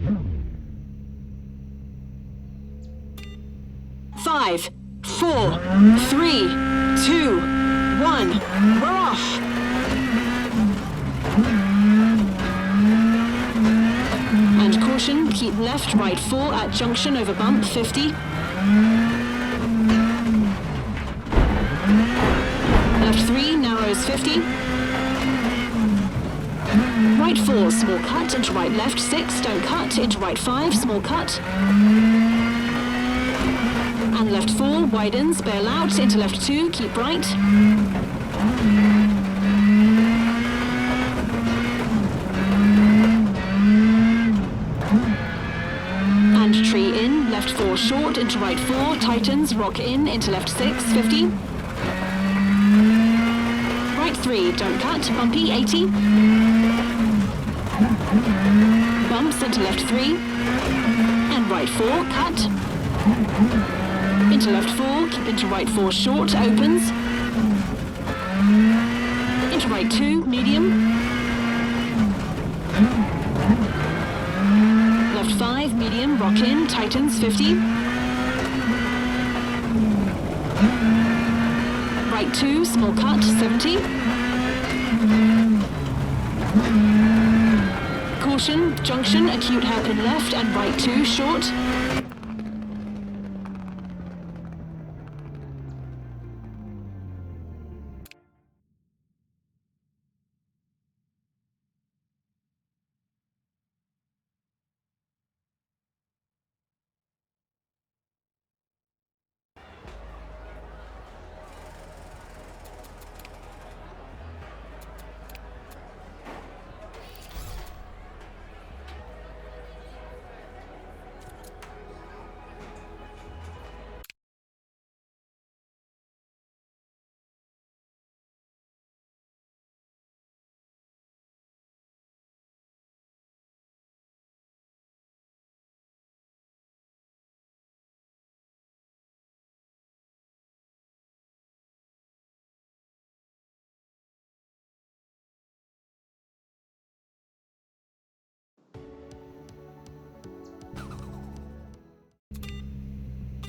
5, 4, 3, 2, 1. We're off. And caution, keep left, right 4 at junction over bump 50. Left 3, narrows 50. Right 4, small cut, into right left 6, don't cut, into right 5, small cut. And left 4, widens, bail out, into left 2, keep right. And tree in, left 4 short, into right 4, tightens, rock in, into left 6, 50. Right 3, don't cut, bumpy, 80. Bumps into left 3. And right 4, cut. Into left 4, keep into right 4 short, opens. Into right 2, medium. Left 5, medium, rock in, tightens, 50. Right 2, small cut, 70. Caution, junction, acute hairpin left and right 2, short.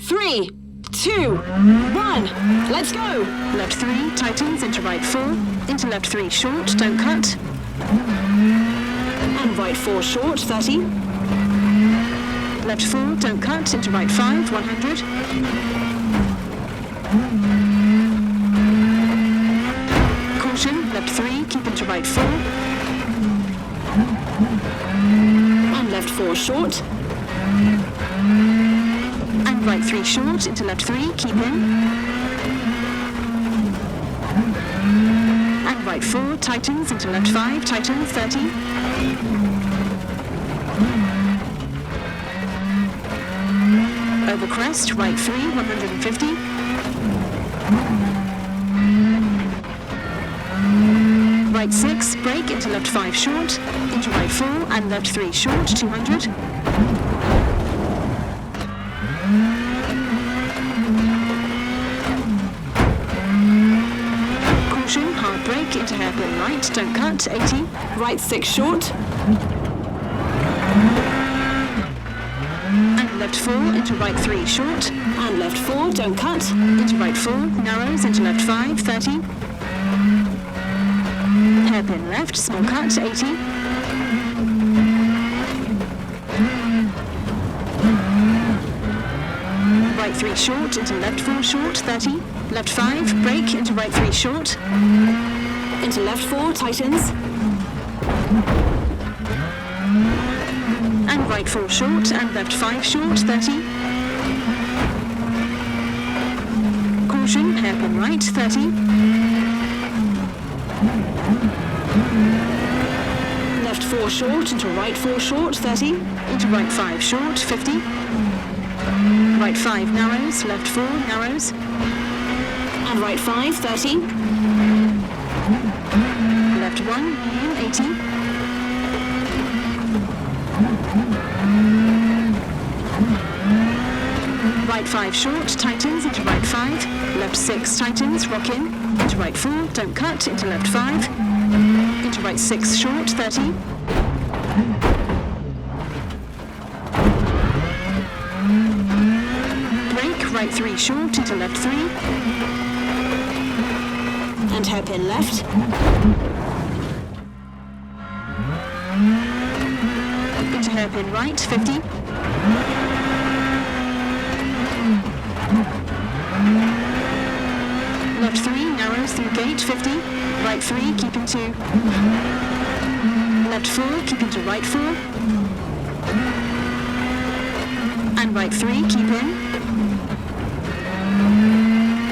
Three, 2, 1, let's go! Left 3, tightens, into right 4, into left 3 short, don't cut. And right 4 short, 30. Left 4, don't cut, into right 5, 100. Caution, left 3, keep into right 4. And left 4 short. And right 3 short, into left 3, keep in. And right 4, tightens, into left 5, tightens, 30. Over crest, right 3, 150. Right 6, brake, into left 5 short, into right 4, and left 3 short, 200. Hard brake, into hairpin right, don't cut, 80. Right 6 short. And left 4, into right 3 short. And left 4, don't cut. Into right 4, narrows, into left 5, 30. Hairpin left, small cut, 80. Right 3 short, into left 4 short, 30. Left 5, brake, into right 3 short. Into left 4, tightens. And right 4 short, and left 5 short, 30. Caution, hairpin right, 30. Left 4 short, into right 4 short, 30. Into right 5 short, 50. Right 5 narrows, left 4 narrows. And right 5, 30. Left 1, 80. Right 5 short, tightens, into right 5. Left 6 tightens, rock in. Into right 4, don't cut, into left 5. Into right 6 short, 30. right 3 short into left 3. And hairpin left. Into hairpin right, 50. Left 3, narrows through gate, 50. Right 3, keep into left 4, keep into right 4. And right 3, keep in.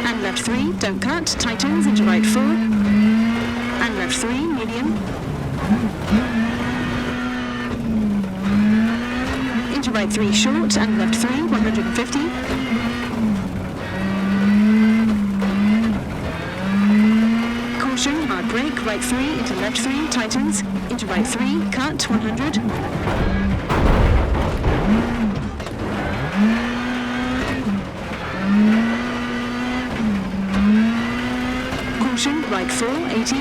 And left 3, don't cut, tightens into right 4. And left 3, medium. Into right 3, short, and left 3, 150. Caution, hard brake, right 3, into left 3, tightens. Into right 3, cut, 100. Caution, right 4, 80.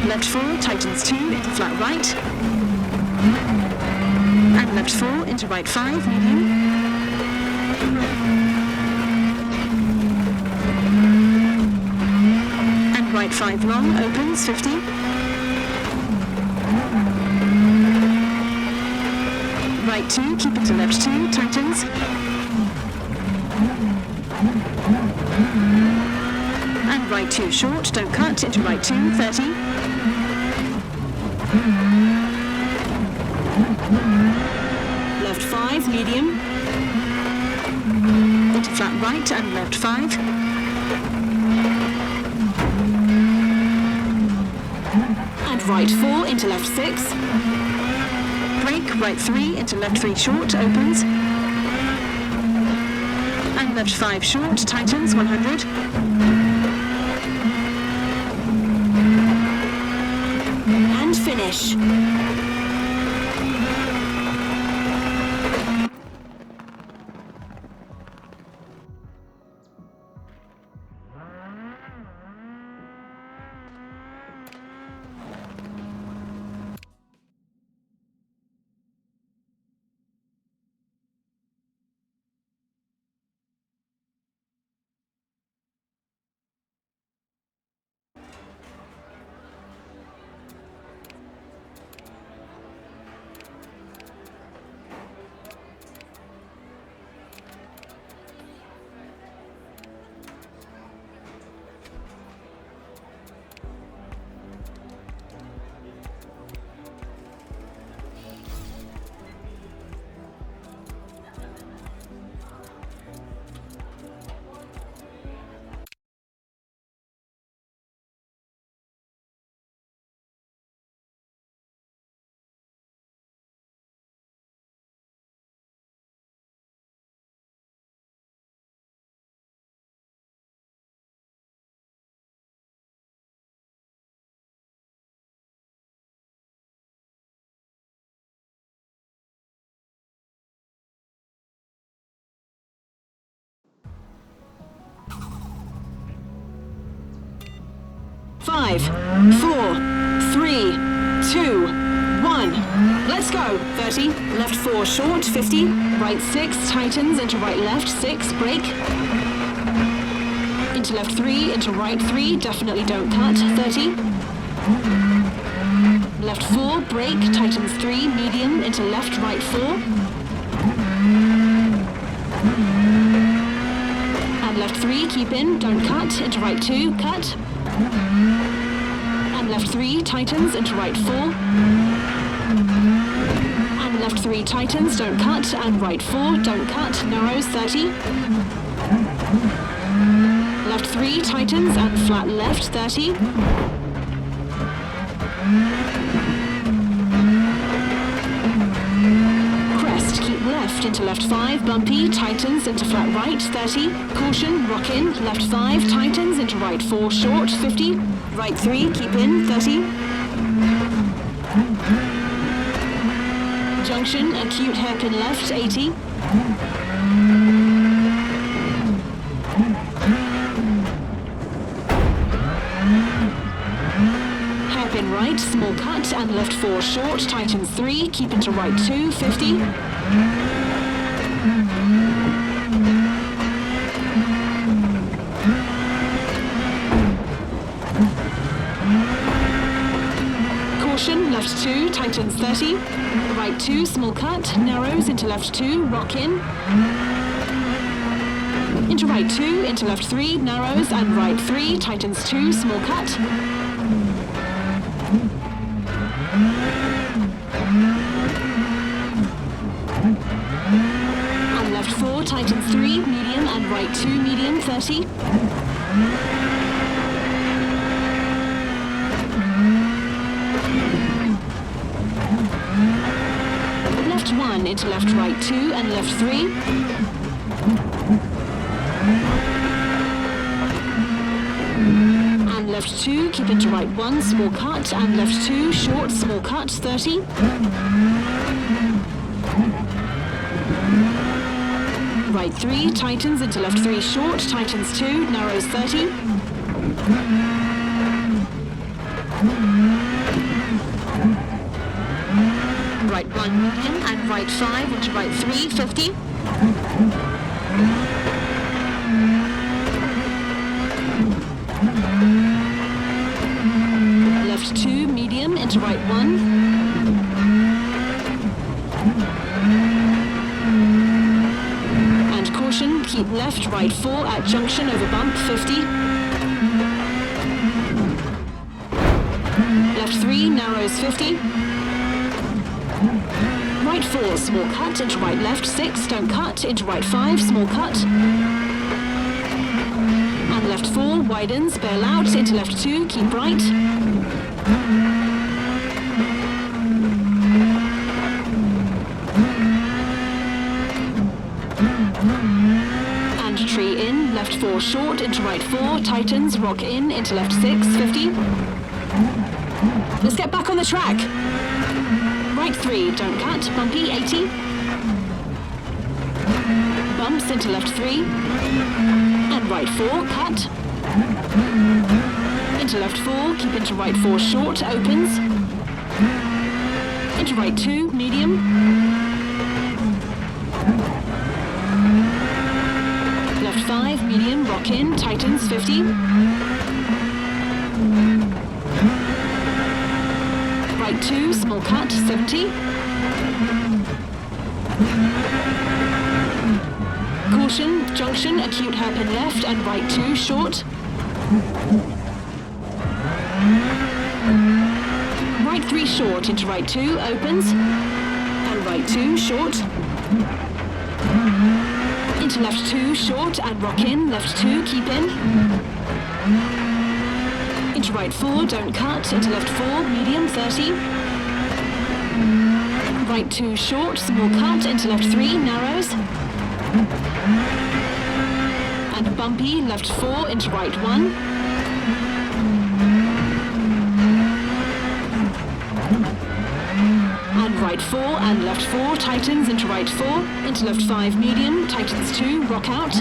Left 4, tightens 2, into flat right. And left 4, into right 5, medium. And right 5 long, opens, 50. Right 2, keep into left 2, tightens. And right 2 short, don't cut, into right 2, 30. Left 5, medium. Into flat right and left 5. And right 4 into left 6. Brake, right 3 into left 3 short, opens. And left 5 short, tightens, 100. And finish. Five, 4, 3, 2, 1. Let's go. 30. Left 4 short, 50. Right 6, tightens into right left 6, brake. Into left 3, into right 3, definitely don't cut, 30. Left 4, brake, tightens 3, medium, into left right 4. And left 3, keep in, don't cut, into right 2, cut. And left 3, tightens, into right 4. And left 3, tightens, don't cut, and right 4, don't cut, narrows, 30. Left 3, tightens, and flat left, 30. Crest, keep left, into left 5, bumpy, tightens, into flat right, 30. Caution, rock in, left 5, tightens, into right 4, short, 50. Right 3, keep in, 30. Junction, acute hairpin left, 80. hairpin right, small cut, and left 4 short, tightens 3, keep into right 2, 50. Caution, left 2, tightens 30. Right 2, small cut, narrows into left 2, rock in. Into right 2, into left 3, narrows, and right 3, tightens 2, small cut. And left 4, tightens 3, medium, and right 2, medium, 30. Left 1 into left right 2 and left 3. And left 2, keep into right 1, small cut, and left 2, short, small cut, 30. Right 3, tightens into left 3, short, tightens 2, narrows 30. Right 1, medium, and right 5 into right 3, 50. Left 2, medium, into right 1. And caution, keep left, right 4 at junction over bump, 50. Left 3, narrows 50. Right 4, small cut, into right left 6, don't cut, into right 5, small cut. And left 4, widens, bail out, into left 2, keep right. And tree in, left 4 short, into right 4, tightens, rock in, into left 6, 50. Let's get back on the track. Right 3, don't cut, bumpy, 80. Bumps into left 3. And right 4, cut. Into left 4, keep into right 4 short, opens. Into right 2, medium. Left 5, medium, rock in, tightens, 50. Right 2, small cut, 70. Caution, junction, acute hairpin left, and right 2, short. Right 3 short, into right 2, opens. And right 2, short. Into left 2, short, and rock in, left 2, keep in. Into right 4, don't cut, into left 4, medium, 30. Right 2, short, small cut, into left 3, narrows. And bumpy, left 4, into right 1. And right 4 and left 4, tightens into right 4, into left 5, medium, tightens 2, rock out.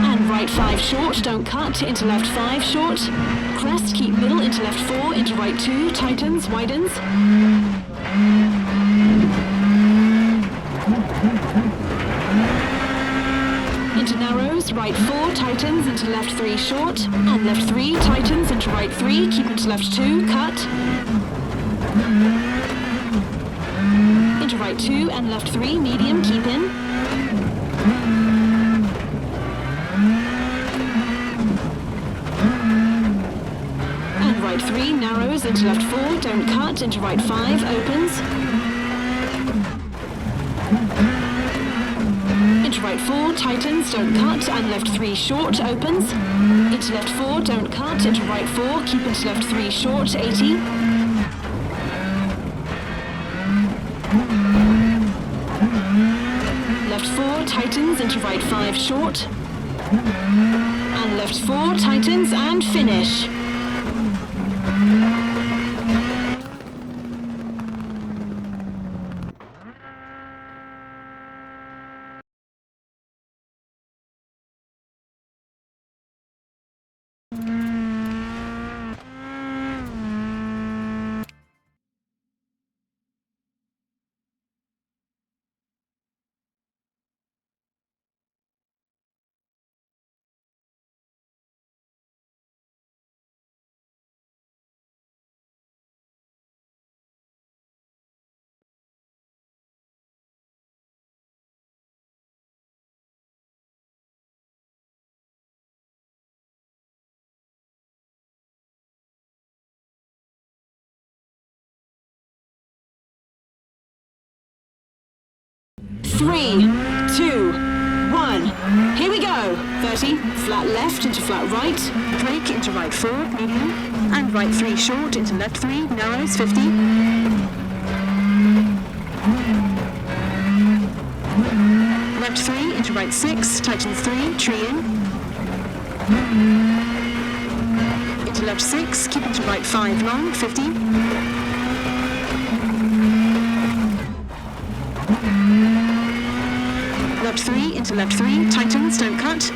And right 5 short, don't cut, into left 5 short. Crest, keep middle, into left 4, into right 2, tightens, widens. Into narrows, right 4, tightens, into left 3 short. And left 3, tightens, into right 3, keep into left 2, cut. Into right 2 and left 3, medium, keep in. Right 3, narrows, into left 4, don't cut, into right 5, opens. Into right 4, tightens, don't cut, and left 3 short, opens. Into left 4, don't cut, into right 4, keep into left 3 short, 80. Left 4, tightens, into right 5 short. And left 4, tightens, and finish. 3, 2, 1. Here we go. 30, flat left into flat right, brake into right 4, medium, and right 3 short into left 3, narrows, 50. Left 3 into right 6, tightens 3, tree in. Into left 6, keep into right 5 long, 50. Left 3 into left 3, tightens, don't cut.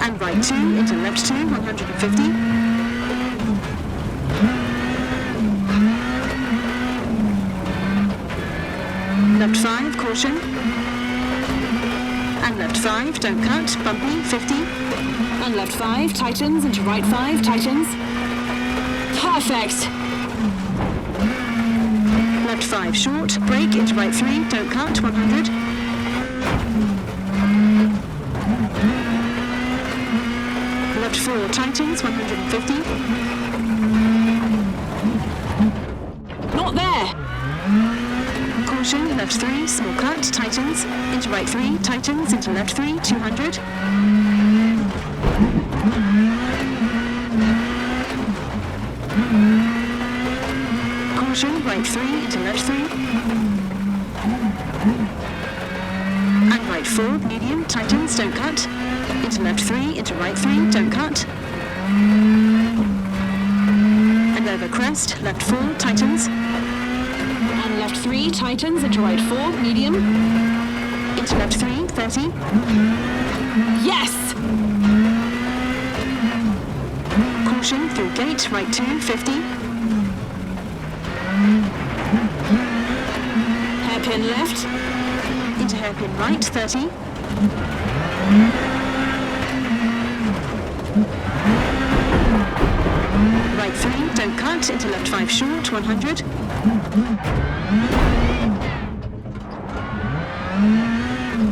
And right 2 into left 2, 150. Left 5, caution. And left 5, don't cut, bumpy, 50. And left 5, tightens into right 5, tightens. Perfect. Left 5 short, brake into right 3, don't cut, 100. Left 4 tightens, 150. Not there. Caution, left 3, small cut, tightens, into right 3, tightens, into left 3, 200. Caution, right 3, into left 3. And right 4, medium, tightens, don't cut. Into left 3, into right 3, don't cut. And over crest, left 4, tightens. And left 3, tightens, into right 4, medium. Into left 3, 30. Yes! Caution, through gate, right 2, 50. Hairpin left. Into hairpin right, 30. Right 3, don't cut, into left 5 short, 100.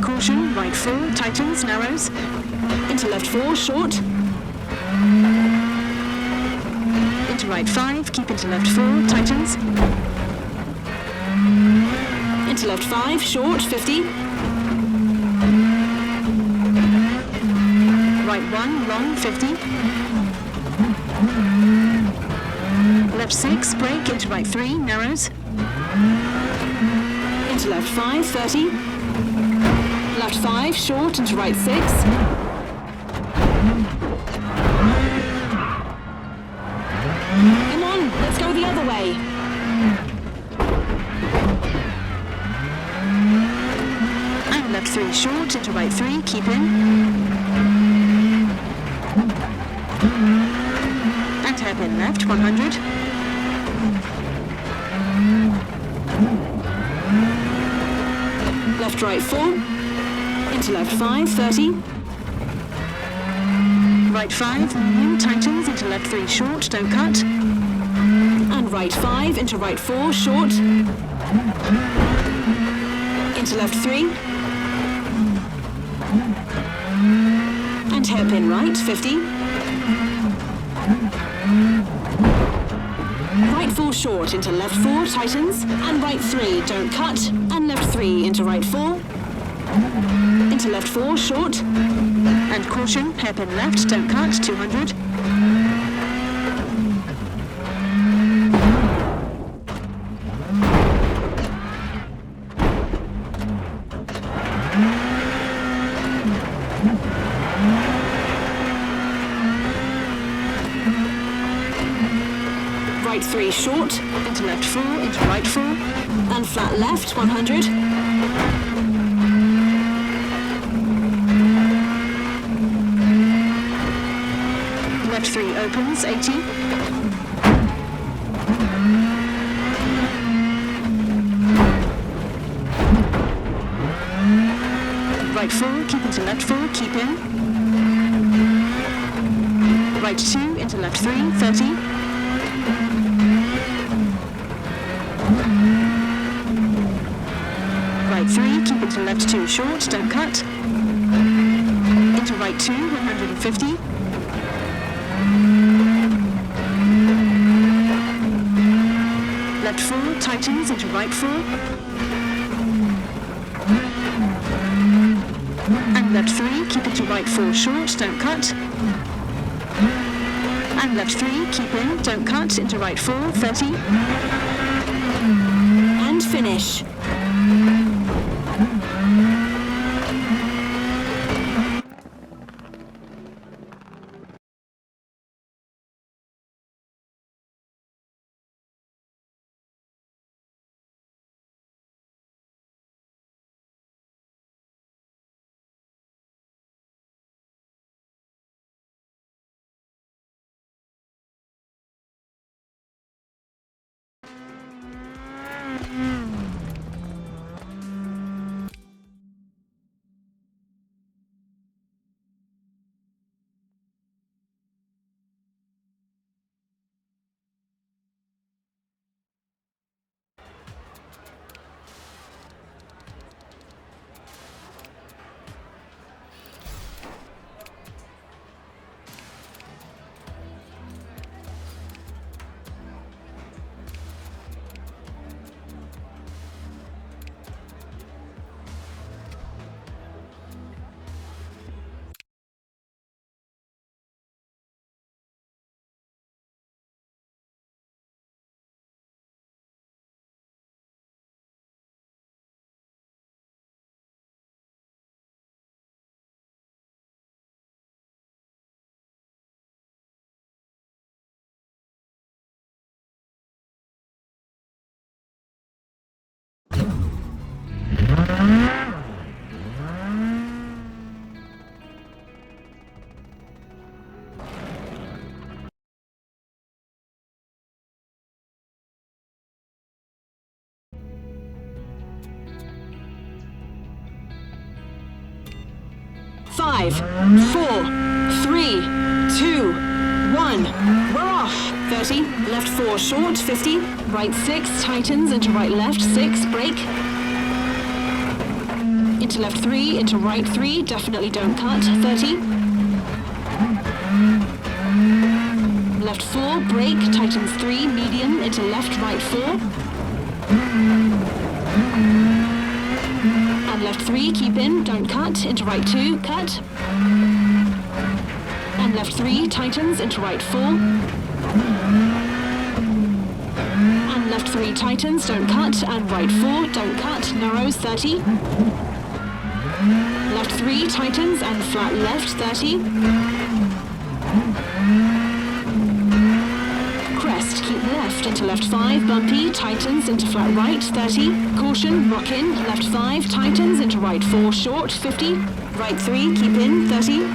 Caution, right 4, tightens, narrows. Into left 4, short. Into right 5, keep into left 4, tightens. Into left 5, short, 50. Right 1, long, 50. Left 6, brake, into right 3, narrows. Into left 5, 30. Left 5, short, into right 6. Come on, let's go the other way. And left 3, short, into right 3, keep in. And hairpin left, 100. Left right 4, into left 5, 30. Right 5, medium, tightens, into left 3 short, don't cut. And right 5, into right 4, short. Into left 3. And hairpin right, 50. Right 4 short, into left 4, tightens. And right 3, don't cut. And left 3, into right 4. Into left 4, short. And caution, hairpin left, don't cut, 200. Right 3 short, into left 4, into right 4, and flat left, 100. Left 3 opens, 80. Right 4, keep into left 4, keep in. Right 2, into left 3, 30. Right 3, keep into left 2 short, don't cut. Into right 2, 150. Left 4, tightens into right 4. 4 short, don't cut. And left 3, keep in, don't cut, into right 4, 30. And finish. Five, 4, 3, 2, 1. We're off. 30, left 4 short, 50. Right 6, tightens, into right left, 6, brake. Into left 3, into right 3, definitely don't cut, 30. Left 4, brake, tightens 3, medium, into left, right 4. And left 3, keep in, don't cut, into right 2, cut. And left 3, tightens, into right 4. And left 3, tightens, don't cut, and right 4, don't cut, narrows, 30. Left 3, tightens, and flat left, 30. Crest, keep left, into left 5, bumpy, tightens, into flat right, 30. Caution, rock in, left 5, tightens, into right 4, short, 50. Right 3, keep in, 30.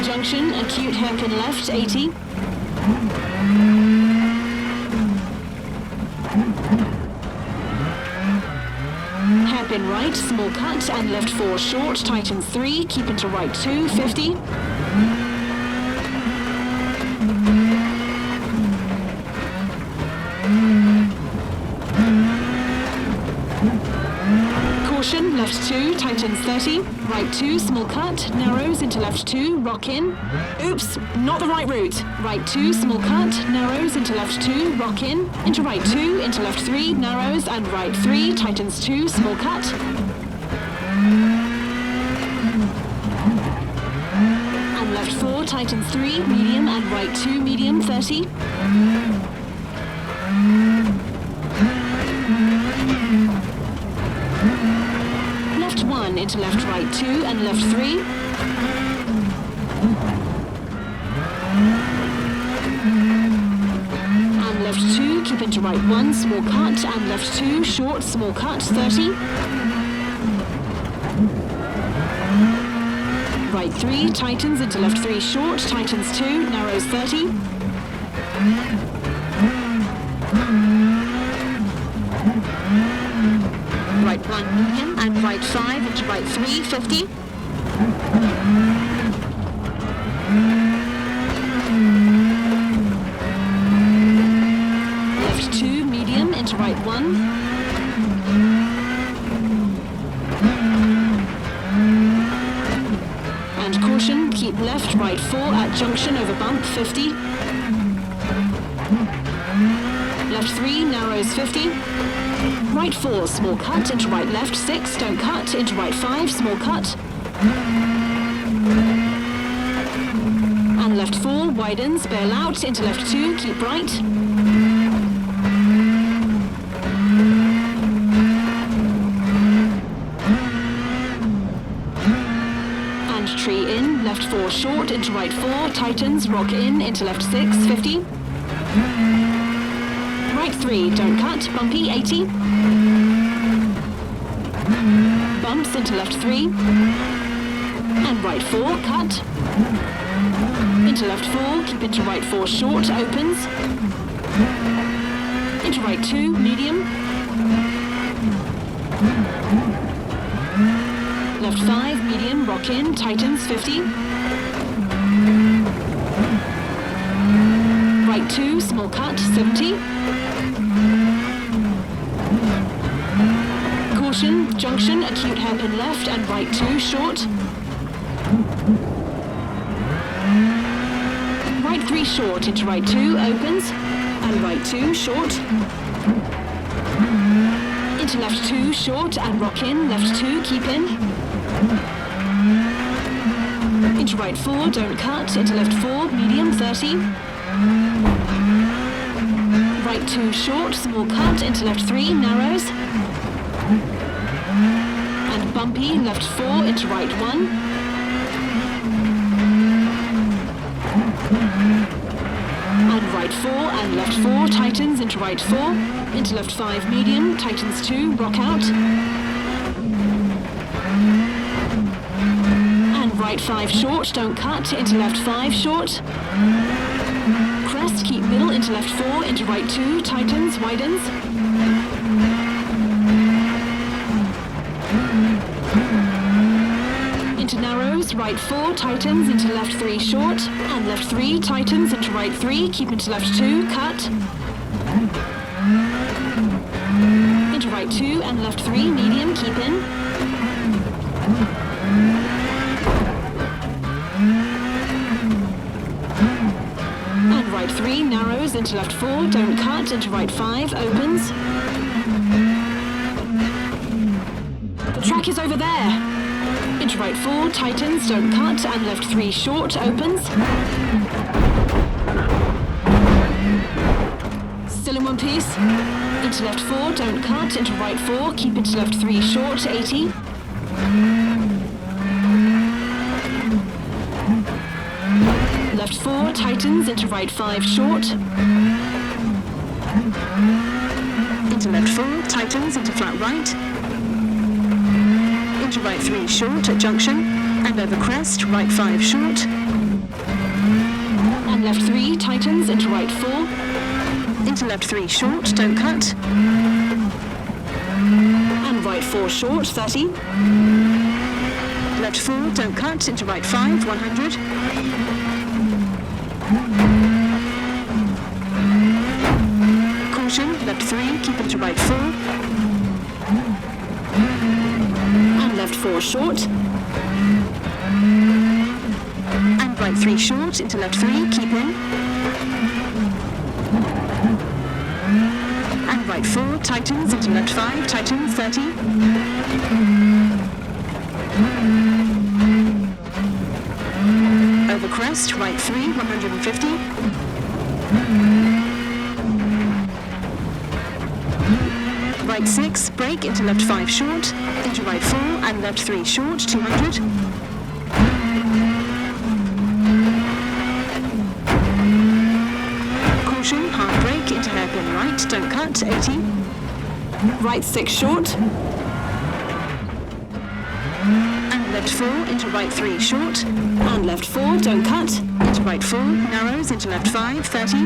Junction, acute hairpin left, 80. Hairpin right, small cut, and left 4 short, tightens 3, keep into right 2, 50. Caution, left 2, tightens 30, right 2, small cut, narrows into left 2, rock in. Oops, not the right route. Right 2, small cut, narrows into left 2, rock in. Into right 2, into left 3, narrows, and right 3, tightens 2, small cut. And left 4, tightens 3, medium, and right 2, medium, 30. Left 1 into left right 2 and left 3. And left 2, keep into right 1, small cut, and left 2, short, small cut, 30. Right 3, tightens into left 3, short, tightens 2, narrows 30. Right 1, medium, and right 5 into right 3, 50. Left 2, medium, into right 1. And caution, keep left, right 4 at junction over bump, 50. Left 3, narrows 50. Right 4, small cut, into right left 6, don't cut, into right 5, small cut. And left 4, widens, bail out, into left 2, keep right. And tree in, left 4 short, into right 4, tightens, rock in, into left 6, 50. Right 3, don't cut, bumpy, 80. Bumps into left 3. And right 4, cut. Into left 4, keep into right 4 short, opens. Into right 2, medium. Left 5, medium, rock in, tightens, 50. Right 2, small cut, 70. Caution, junction, acute hairpin left and right 2, short. Right 3 short, into right 2, opens. And right 2, short. Into left 2, short, and rock in, left 2, keep in. Into right 4, don't cut, into left 4, medium, 30. Right 2, short, small cut, into left 3, narrows. And bumpy, left 4, into right 1. And right 4 and left 4, tightens, into right 4. Into left 5, medium, tightens 2, rock out. Right 5 short, don't cut, into left 5 short. Crest, keep middle, into left 4, into right 2, tightens, widens. Into narrows, right 4, tightens, into left 3 short. And left 3, tightens, into right 3, keep into left 2, cut. Into right 2 and left 3, medium, keep in. Right 3, narrows, into left 4, don't cut, into right 5, opens. The track is over there. Into right 4, tightens, don't cut, and left 3 short, opens. Still in one piece. Into left 4, don't cut, into right 4, keep into left 3 short, 80. Left 4, tightens, into right 5 short. Into left 4, tightens, into flat right. Into right 3 short at junction. And over crest, right 5 short. And left 3, tightens, into right 4. Into left 3 short, don't cut. And right 4 short, 30. Left 4, don't cut, into right 5, 100. Caution, left 3, keep into right 4. And left 4 short. And right 3 short, into left 3, keep in. And right 4, tightens, into left 5, tightens, 30. Over crest, right 3, 150. Right 6, brake, into left 5 short, into right 4 and left 3 short, 200. Caution, hard brake, into hairpin right, don't cut, 80. Right 6 short. And left 4, into right 3 short. And left 4, don't cut, into right 4, narrows, into left 5, 30.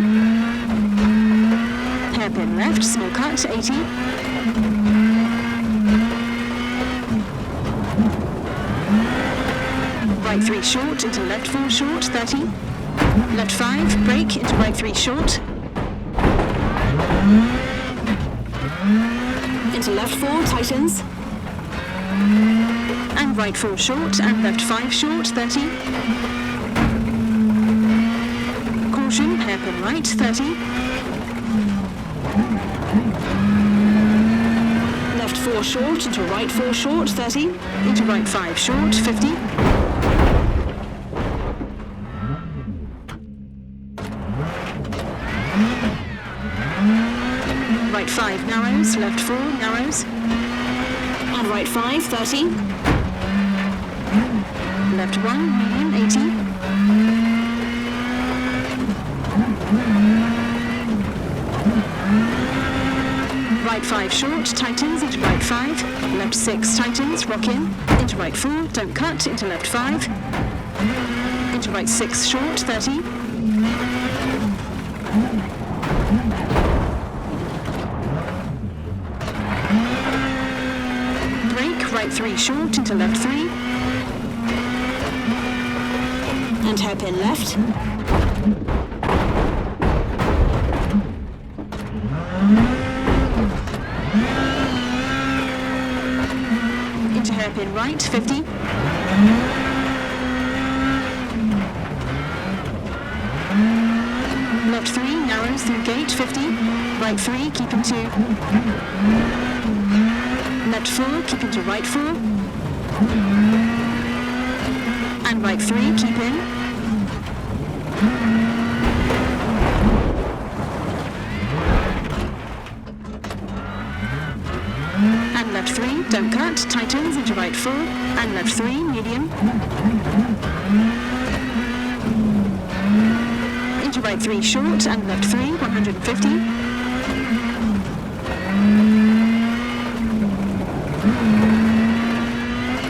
Hairpin left, small cut, 80. Right 3 short, into left 4 short, 30. Left 5, brake, into right 3 short. Into left 4, tightens. And right 4 short, and left 5 short, 30. Caution, hairpin right, 30. left 4 short, into right 4 short, 30, into right 5 short, 50. Right 5 narrows, left 4 narrows, and right 5, 30. Left 1, medium, 80. Right 5 short, tightens, into right 5, left 6 tightens, rock in, into right 4, don't cut, into left 5, into right 6 short, 30. Brake, right 3 short, into left 3, and hairpin left. Into hairpin right, 50. Left 3, narrows through gate, 50. Right 3, keep into. Left 4, keep into right 4. And right 3, keep in. And left 3, don't cut, tightens, into right 4, and left 3, medium. Into right 3 short, and left 3, 150.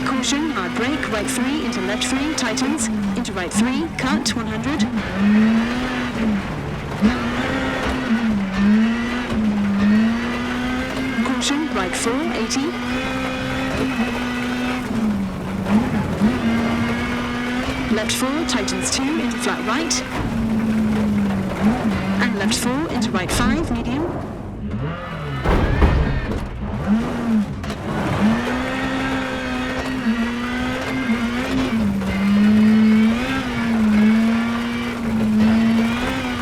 Caution, hard brake, right 3, into left 3, tightens, into right 3, cut, 100. Right 4, 80. Left 4, tightens 2, into flat right. And left 4, into right 5, medium.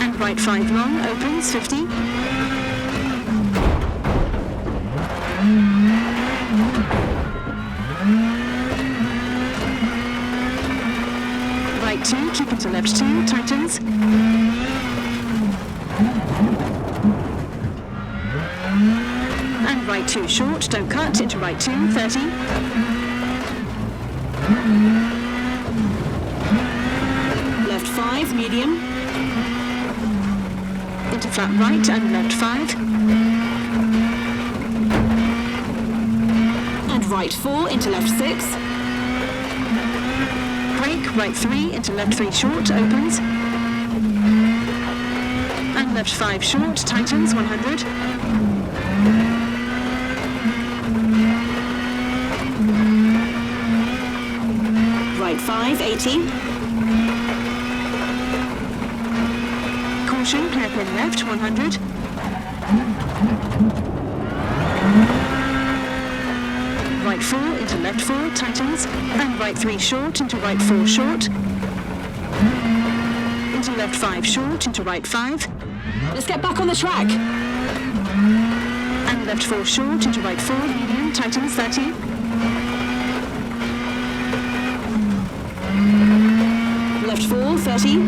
And right 5 long, opens, 50. Right 2, keep into left 2, tightens. And right 2 short, don't cut, into right 2, 30. Left 5, medium. Into flat right and left 5. And right 4, into left 6. Brake, right 3, into left 3 short, opens. And left 5 short, tightens, 100. Right 5, 80. Caution, hairpin left, 100. Right 4, into left 4, tightens, and right 3 short, into right 4 short, into left 5 short, into right 5. Let's get back on the track. And left 4 short, into right 4, medium, tightens, 30. Left 4, 30.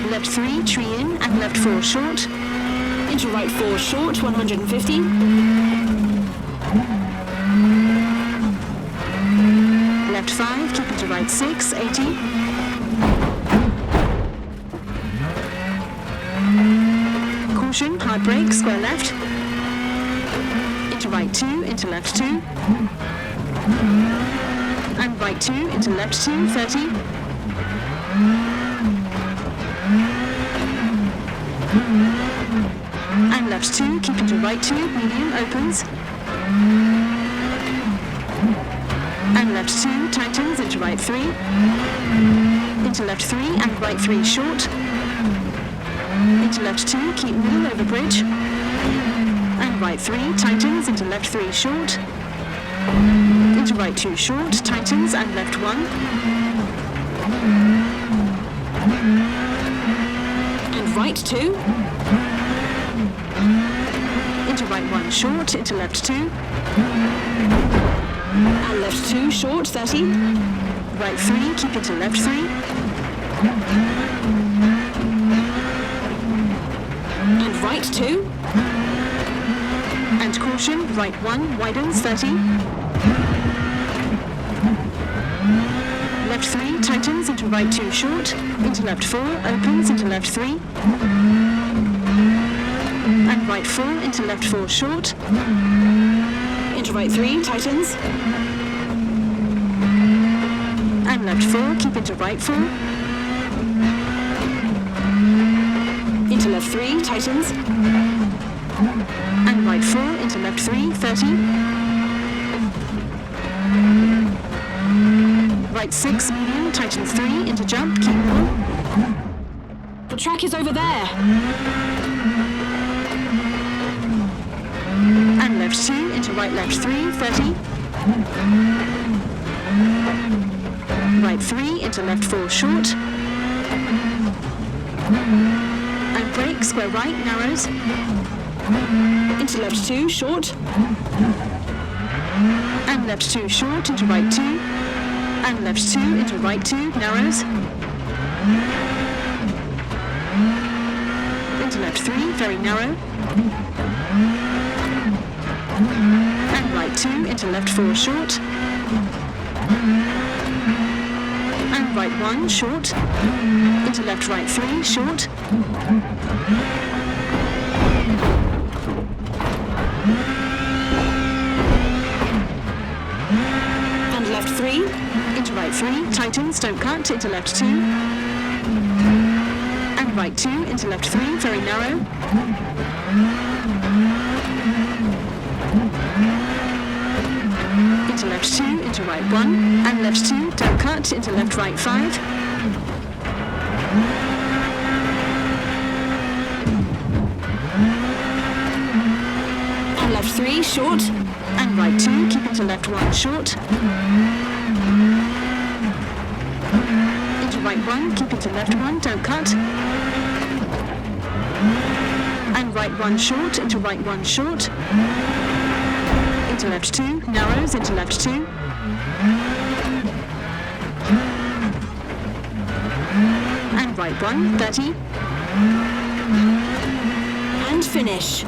Left 3, tree in, and left 4 short, into right 4 short, 150. Left 5, keep into right 6, 80. Caution, hard brake, square left. Into right 2, into left 2. And right 2, into left 2, 30. And left 2, keep into right 2, medium, opens. And left 2, tightens, into right 3. Into left 3 and right 3 short. Into left 2, keep middle over bridge. And right 3, tightens, into left 3 short. Into right 2 short, tightens, and left 1. And right 2. Into right right 1 short, into left 2. And left 2 short, 30. Right 3, keep into left 3. And right 2. And caution, right 1, widens, 30. Left 3, tightens, into right 2 short. Into left 4, opens, into left 3. And right 4, into left 4 short. Into right 3, tightens. And left 4, keep into right 4. Into left 3, tightens. And right 4, into left 3, 30. Right 6, medium, tightens 3, into jump, keep on. The track is over there. And left 2, into right left 3, 30. Right 3, into left 4 short. And brake, square right, narrows. Into left 2, short. And left 2 short, into right 2. And left 2, into right 2, narrows. Into left 3, very narrow. And right 2, into left 4 short. And right 1, short. Into left right 3, short. And left 3, into right 3, tightens, don't cut, into left 2. And right 2, into left 3, very narrow. Into left 2, into right 1, and left 2, don't cut, into left right 5. And left 3, short, and right 2, keep into left 1, short. Into right 1, keep into left 1, don't cut. And right 1 short, into right 1 short. Into left 2, narrows, into left 2. And right 1, 30. And finish.